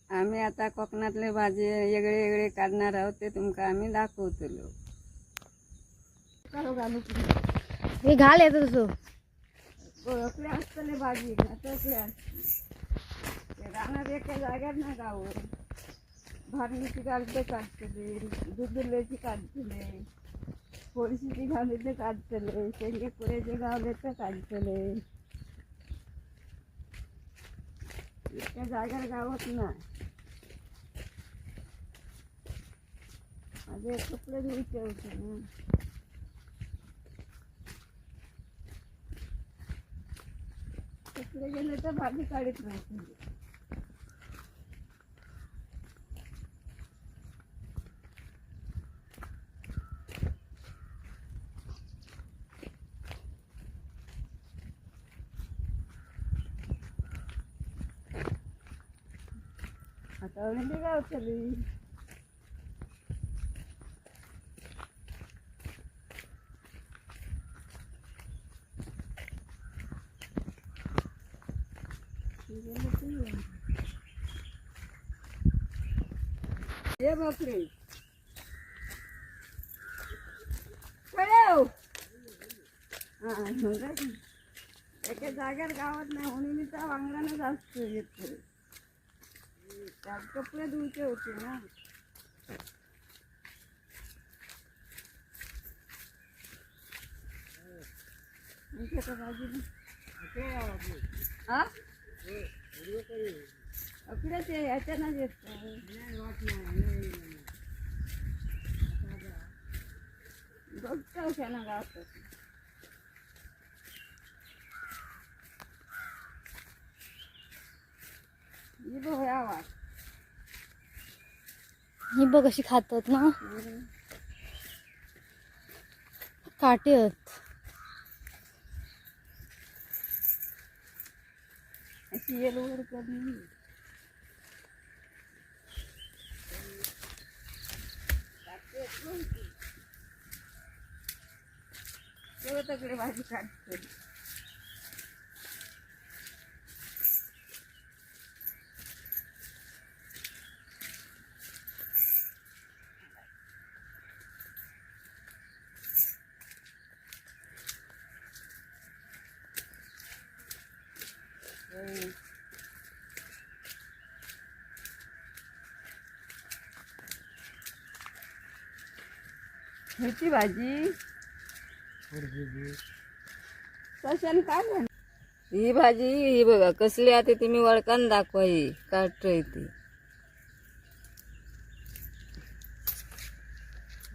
आम्ही आता कोकणातले भाजी वेगळे वेगळे काढणार आहोत ते तुमका आम्ही दाखवतलो. हे घाल येतं तसं ओळखले असतले भाजी घातले असते राहणार एका जाग्यात ना गावं भारणीची काढते काढतले दुधुल्याची काढतले पोळशीची घावले ते काढतले शेंगे पुरेचे गावले तर काढतले इतक्या जाग्यात गावात ना माझे कपडे धुवायचे होते ना. कपडे गेले तर भाजी काढत नाही. आता म्हणजे गावतली ये बापरे एका जाग्यात गावात नाही म्हणून त्या वांगडानं जास्त येत त्यात कपडे धुवायचे होते ना. भाजी हा अकडे ते ह्याच्यानं येत बघतो त्यानं गावत आवाज ही बघ अशी खातात ना काटे आहेत अशी येलवर करणे तेव्हा तकडे भाजी काढते. ह्याची भाजी कशाने काय म्हण ही भाजी ही बघा कसली आता तुम्ही वळकान दाखवा ही काढतोय ती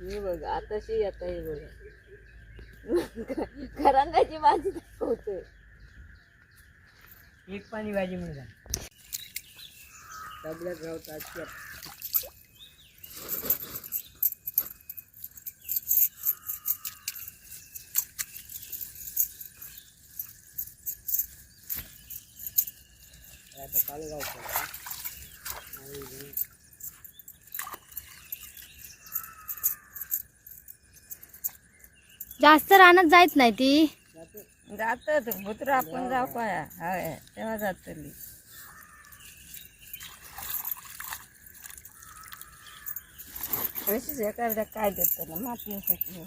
ही बघा आताशी आता ही बघा करंदाची भाजी दाखवतोय. एक पाणी भाजी मिळाली डबल्यात गावतात आता काल गावतात जास्त रानात जायत नाही ती जातात भुत्र आपण जाऊ पाया हय तेव्हा जातली कशीच एखाद्या काय देत ना मातीसाठी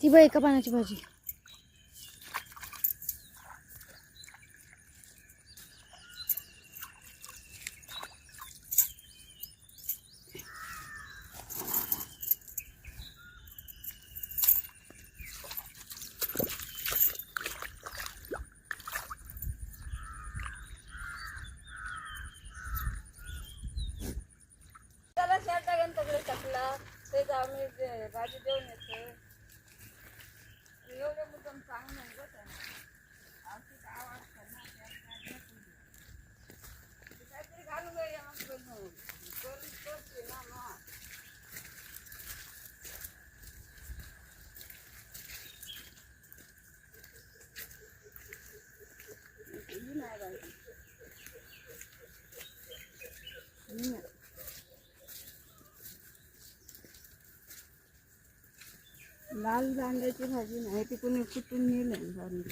ती बघ एका पानाची भाजी त्याला शेत टाकून तकडे टाकला ते आम्ही भाजी देऊन येतो. लाल दांड्याची भाजी नाही ती कोणी कुठून नेलं भारी.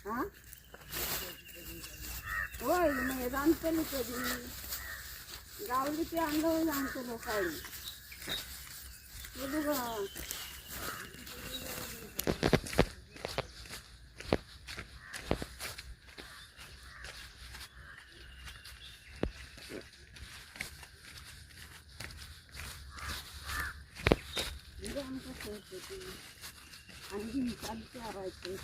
हा होय मग रांधतली कधी गावली ती अंगावर जाणतो लोकांनी बघ. आमचं आणि चालते आवायचं